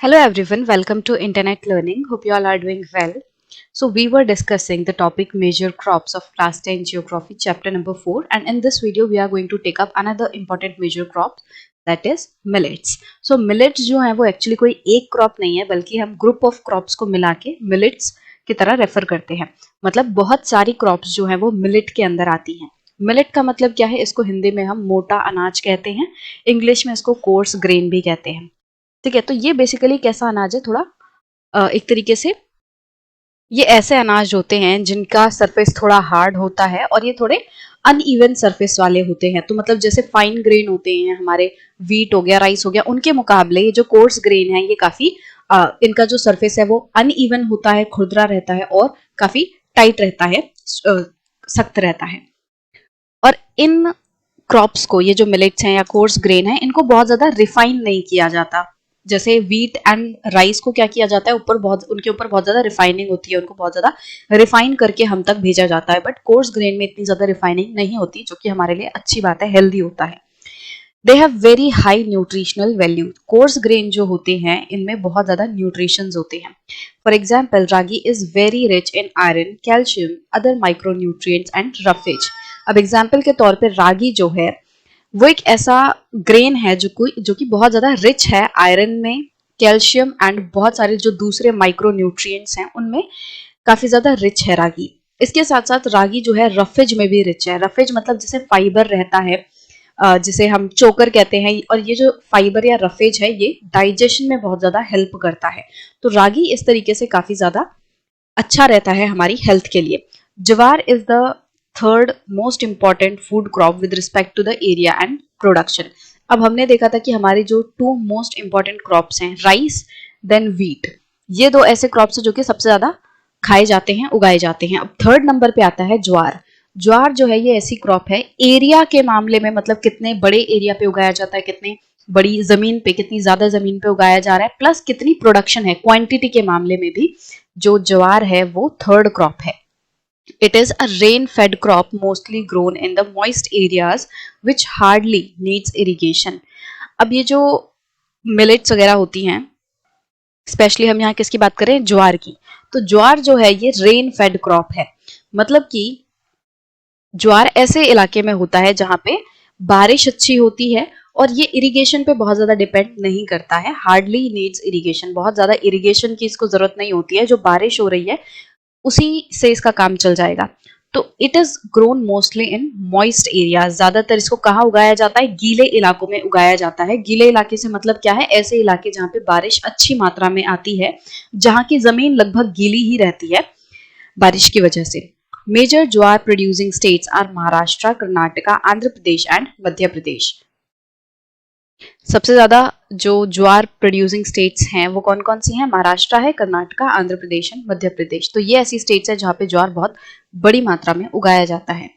Hello everyone, welcome to Internet Learning. Hope you all are doing well. So we were discussing the topic major crops of class 10 geography chapter number 4, and in this video we are going to take up another important major crop, that is millets. So millets जो है वो actually कोई एक crop नहीं है, बल्कि हम group of crops को मिला के millets की तरह रेफर करते हैं. मतलब बहुत सारी crops जो है वो millet के अंदर आती हैं. मिलेट का मतलब क्या है? इसको हिंदी में हम मोटा अनाज कहते हैं, इंग्लिश में इसको कोर्स ग्रेन भी कहते हैं. ठीक है, तो ये बेसिकली कैसा अनाज है? थोड़ा एक तरीके से ये ऐसे अनाज होते हैं जिनका सरफेस थोड़ा हार्ड होता है और ये थोड़े अनइवन सरफेस वाले होते हैं. तो मतलब जैसे फाइन ग्रेन होते हैं हमारे, वीट हो गया, राइस हो गया, उनके मुकाबले ये जो कोर्स ग्रेन है ये काफी इनका जो सरफेस है वो अनइवन होता है, खुरदरा रहता है और काफी टाइट रहता है, सख्त रहता है. और इन क्रॉप्स को, ये जो मिलेट्स हैं या कोर्स ग्रेन है, इनको बहुत ज्यादा रिफाइन नहीं किया जाता. जैसे वीट एंड राइस को क्या किया जाता है, उनके ऊपर बहुत ज्यादा रिफाइनिंग होती है, उनको बहुत ज्यादा रिफाइन करके हम तक भेजा जाता है. बट कोर्स ग्रेन में इतनी ज्यादा रिफाइनिंग नहीं होती, जो कि हमारे लिए अच्छी बात है, हेल्दी होता है. They have very high nutritional value. Coarse grain जो होते हैं इनमें बहुत ज्यादा न्यूट्रिशंस होते हैं. For example, ragi is very rich in iron, calcium, other micronutrients and roughage. अब एग्जाम्पल के तौर पर रागी जो है वो एक ऐसा ग्रेन है जो कि बहुत ज्यादा रिच है आयरन में, कैल्शियम एंड बहुत सारे जो दूसरे माइक्रो न्यूट्रिएंट्स हैं उनमें काफी ज्यादा रिच है रागी. इसके साथ साथ रागी जो है रफेज में भी रिच है. रफेज मतलब जिसे फाइबर रहता है, जिसे हम चोकर कहते हैं, और ये जो फाइबर या रफेज है ये डाइजेशन में बहुत ज्यादा हेल्प करता है. तो रागी इस तरीके से काफी ज्यादा अच्छा रहता है हमारी हेल्थ के लिए. Jowar is the third most important food crop with respect to the area and production. अब हमने देखा था कि हमारी जो टू मोस्ट इंपॉर्टेंट क्रॉप्स हैं, राइस देन व्हीट, ये दो ऐसे क्रॉप्स हैं जो कि सबसे ज्यादा खाए जाते हैं, उगाए जाते हैं. अब थर्ड नंबर पे आता है ज्वार. ज्वार जो है ये ऐसी क्रॉप है, एरिया के मामले में, मतलब कितने बड़े एरिया पे उगाया जाता है, कितने बड़ी जमीन पे, कितनी ज्यादा जमीन पे उगाया जा रहा है, प्लस कितनी प्रोडक्शन है, क्वांटिटी के मामले में भी जो ज्वार है वो थर्ड क्रॉप है. It is a rain-fed crop mostly grown in the moist areas which hardly needs irrigation. अब ये जो मिलेट्स वगैरह होती हैं, स्पेशली हम यहाँ किसकी बात करें? ज्वार की. तो ज्वार जो है ये रेन फेड क्रॉप है. मतलब कि ज्वार ऐसे इलाके में होता है जहां पे बारिश अच्छी होती है और ये इरिगेशन पे बहुत ज्यादा डिपेंड नहीं करता है. हार्डली नीड्स इरिगेशन, बहुत ज्यादा इरिगेशन की इसको जरूरत नहीं होती है. जो बारिश हो रही है उसी से इसका काम चल जाएगा. तो it is grown mostly in moist area. ज्यादातर इसको कहाँ उगाया जाता है? गीले इलाकों में उगाया जाता है. गीले इलाके से मतलब क्या है? ऐसे इलाके जहाँ पे बारिश अच्छी मात्रा में आती है, जहाँ की जमीन लगभग गीली ही रहती है बारिश की वजह से. Major jowar producing states are Maharashtra, Karnataka, Andhra Pradesh and Madhya Pradesh. सबसे ज्यादा जो ज्वार प्रोड्यूसिंग स्टेट्स हैं वो कौन कौन सी हैं? महाराष्ट्र है, कर्नाटका, आंध्र प्रदेश एंड मध्य प्रदेश. तो ये ऐसी स्टेट्स है जहां पे ज्वार बहुत बड़ी मात्रा में उगाया जाता है.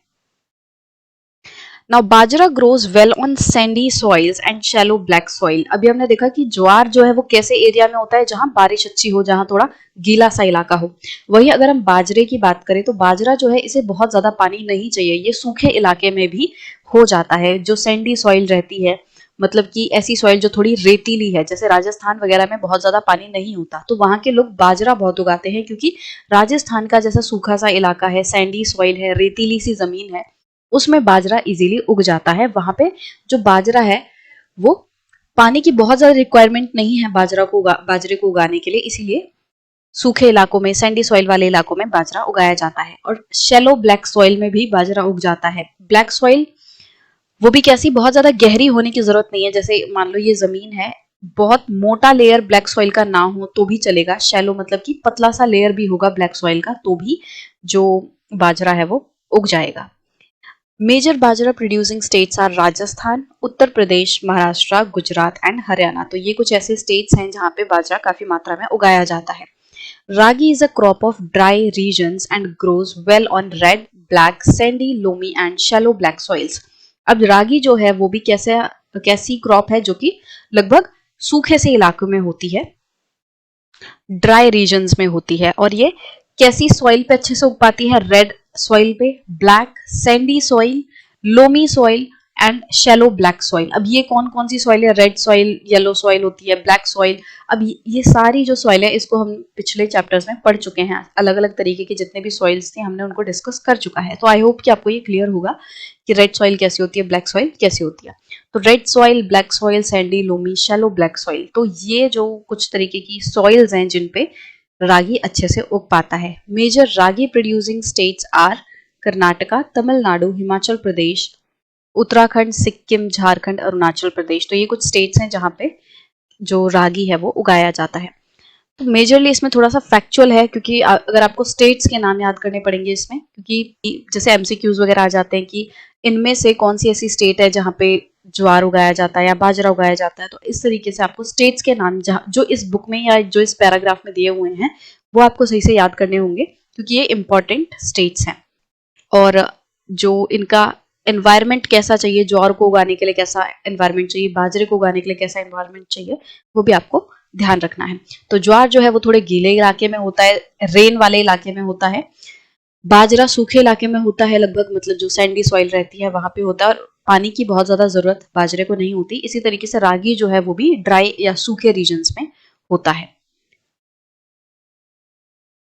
Now bajra grows well on Sandy soils and shallow black soil. अभी हमने देखा कि ज्वार जो है वो कैसे एरिया में होता है? जहां बारिश अच्छी हो, जहां थोड़ा गीला सा इलाका हो. वही अगर हम बाजरे की बात करें तो बाजरा जो है इसे बहुत ज्यादा पानी नहीं चाहिए, ये सूखे इलाके में भी हो जाता है. जो सैंडी सॉइल रहती है, मतलब कि ऐसी सॉइल जो थोड़ी रेतीली है, जैसे राजस्थान वगैरह में बहुत ज्यादा पानी नहीं होता, तो वहां के लोग बाजरा बहुत उगाते हैं, क्योंकि राजस्थान का जैसा सूखा सा इलाका है, सैंडी सॉइल है, रेतीली सी जमीन है, उसमें बाजरा इजीली उग जाता है. वहां पे जो बाजरा है वो पानी की बहुत ज्यादा रिक्वायरमेंट नहीं है बाजरे को उगाने के लिए, इसीलिए सूखे इलाकों में, सैंडी सॉइल वाले इलाकों में बाजरा उगाया जाता है. और शेलो ब्लैक सॉइल में भी बाजरा उग जाता है. ब्लैक सॉइल वो भी कैसी? बहुत ज्यादा गहरी होने की जरूरत नहीं है. जैसे मान लो ये जमीन है, बहुत मोटा लेयर ब्लैक सॉइल का ना हो तो भी चलेगा. शैलो मतलब कि पतला सा लेयर भी होगा ब्लैक सॉइल का, तो भी जो बाजरा है वो उग जाएगा. मेजर बाजरा producing states are Rajasthan, Uttar Pradesh, Maharashtra, Gujarat and Haryana. तो ये कुछ ऐसे स्टेट्स हैं जहां पे बाजरा काफी मात्रा में उगाया जाता है. रागी is a crop of dry regions and grows well on red, black, sandy, loamy and shallow black soils. अब रागी जो है वो भी कैसी क्रॉप है जो कि लगभग सूखे से इलाकों में होती है, ड्राई रीजन्स में होती है. और ये कैसी सॉइल पे अच्छे से उग पाती है? रेड सॉइल पे, black, Sandy soil, loamy soil, and shallow black soil. अब ये कौन कौन सी सॉइल है? रेड सॉइल, येलो सॉइल होती है, ब्लैक सॉइल। अब ये सारी जो सॉइल है इसको हम पिछले चैप्टर्स में पढ़ चुके हैं। अलग अलग तरीके के जितने भी सॉइल्स थे हमने उनको डिस्कस कर चुका है। तो आई होप कि आपको ये क्लियर होगा कि रेड सॉइल कैसी होती है, ब्लैक सॉइल कैसी होती है। तो red soil, black soil, Sandy, loamy, shallow black soil, तो ये जो कुछ तरीके की सॉइल्स हैं जिन पे रागी अच्छे से उग पाता है। Major ragi producing states are Karnataka, Tamil Nadu, Himachal Pradesh, Uttarakhand, Sikkim, Jharkhand, Arunachal Pradesh. तो ये कुछ स्टेट्स हैं जहाँ पे जो रागी है वो उगाया जाता है। तो मेजरली इसमें थोड़ा सा फैक्चुअल है, क्योंकि अगर आपको स्टेट्स के नाम याद करने पड़ेंगे इसमें, क्योंकि जैसे एमसीक्यूज वगैरह आ जाते हैं कि इनमें से कौन सी ऐसी स्टेट है जहाँ पे ज्वार उगाया जाता है या बाजरा उगाया जाता है। तो इस तरीके से आपको स्टेट्स के नाम जो इस बुक में या जो इस पैराग्राफ में दिए हुए हैं वो आपको सही से याद करने होंगे, क्योंकि ये इंपॉर्टेंट स्टेट्स हैं। और जो इनका एनवायरनमेंट कैसा चाहिए, ज्वार को उगाने के लिए कैसा एनवायरनमेंट चाहिए, बाजरे को उगाने के लिए कैसा एनवायरनमेंट चाहिए, वो भी आपको ध्यान रखना है। तो ज्वार जो है वो थोड़े गीले इलाके में होता है, रेन वाले इलाके में होता है। बाजरा सूखे इलाके में होता है, लगभग मतलब जो सैंडी सॉइल रहती है वहां पे होता है, और पानी की बहुत ज्यादा जरूरत बाजरे को नहीं होती। इसी तरीके से रागी जो है वो भी ड्राई या सूखे रीजन्स में होता है।